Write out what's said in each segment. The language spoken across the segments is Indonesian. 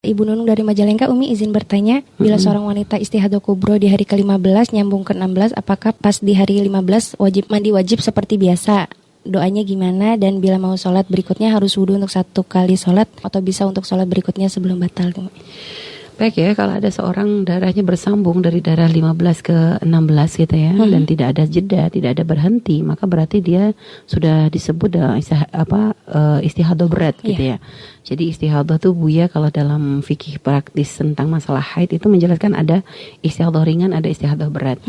Ibu Nunung dari Majalengka. Umi izin bertanya, bila seorang wanita istihadah kubro di hari ke-15 nyambung ke-16, apakah pas di hari 15 mandi wajib seperti biasa? Doanya gimana? Dan bila mau sholat berikutnya harus wudhu untuk 1 kali sholat atau bisa untuk sholat berikutnya sebelum batal? Baik ya, kalau ada seorang darahnya bersambung dari darah 15 ke 16 gitu ya, dan tidak ada jeda, tidak ada berhenti, maka berarti dia sudah disebut istihadah berat gitu ya. Jadi istihadah tuh Buya kalau dalam fikih praktis tentang masalah haid itu menjelaskan ada istihadah ringan, ada istihadah berat.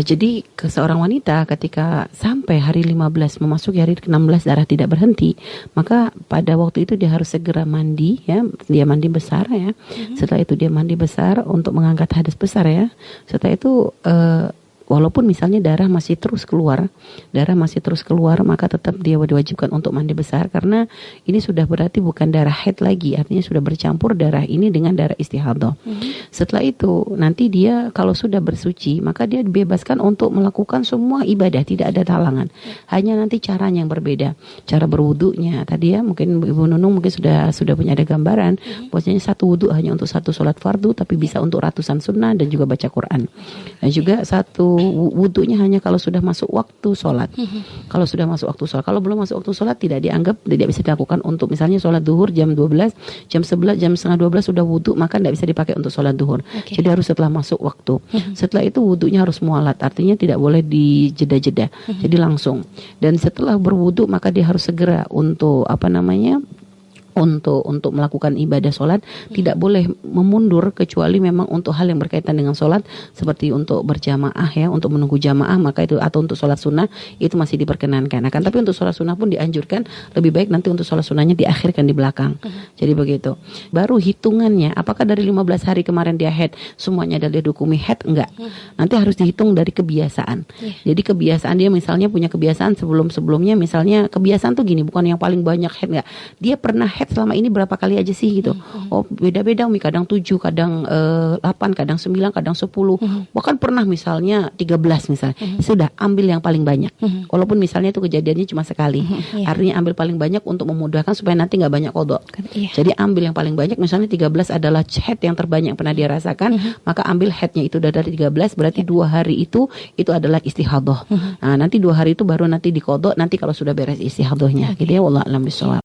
Jadi seorang wanita ketika sampai hari 15 memasuki hari ke-16 darah tidak berhenti, maka pada waktu itu dia harus segera mandi ya, dia mandi besar ya. Setelah itu dia mandi besar untuk mengangkat hadas besar ya. Setelah itu walaupun misalnya darah masih terus keluar, maka tetap dia diwajibkan untuk mandi besar karena ini sudah berarti bukan darah haid lagi, artinya sudah bercampur darah ini dengan darah istihadah. Setelah itu nanti dia kalau sudah bersuci, maka dia dibebaskan untuk melakukan semua ibadah, tidak ada halangan. Hanya nanti caranya yang berbeda, cara berwudunya. Tadi ya mungkin Ibu Nunung mungkin sudah punya ada gambaran, bahwasanya 1 wudu hanya untuk 1 sholat fardu, tapi bisa untuk ratusan sunnah dan juga baca Quran. Dan juga 1 wudunya hanya kalau sudah masuk waktu sholat. Kalau sudah masuk waktu sholat, kalau belum masuk waktu sholat tidak bisa dilakukan untuk misalnya sholat duhur jam 12, jam 11, jam setengah 12 sudah wudu, maka tidak bisa dipakai untuk sholat duhur. Jadi harus setelah masuk waktu. Setelah itu wudunya harus mualat, artinya tidak boleh dijeda-jeda. Jadi langsung. Dan setelah berwudu maka dia harus segera untuk untuk melakukan ibadah sholat, tidak boleh memundur kecuali memang untuk hal yang berkaitan dengan sholat seperti untuk berjamaah ya, untuk menunggu jamaah maka itu, atau untuk sholat sunnah itu masih diperkenankan. Tapi untuk sholat sunnah pun dianjurkan, lebih baik nanti untuk sholat sunnahnya diakhirkan di belakang. Jadi begitu. Baru hitungannya apakah dari 15 hari kemarin dia haid semuanya adalah dihukumi haid? Enggak. Nanti harus dihitung dari kebiasaan. Jadi kebiasaan dia misalnya punya kebiasaan sebelumnya, misalnya kebiasaan tuh gini, bukan yang paling banyak haid, enggak. Dia pernah haid selama ini berapa kali aja sih gitu. Oh beda-beda Umi, kadang 7, kadang 8, kadang 9, kadang 10. Bahkan pernah misalnya 13 misalnya. Sudah ambil yang paling banyak. Walaupun misalnya itu kejadiannya cuma sekali. Artinya ambil paling banyak untuk memudahkan supaya nanti enggak banyak qadha. Jadi ambil yang paling banyak, misalnya 13 adalah haid yang terbanyak yang pernah dia rasakan, maka ambil haidnya itu dari 13, berarti 2 hari itu adalah istihadah. Nah, nanti 2 hari itu baru nanti diqadha nanti kalau sudah beres istihadahnya. Gitu ya, wallahu a'lam bishawab.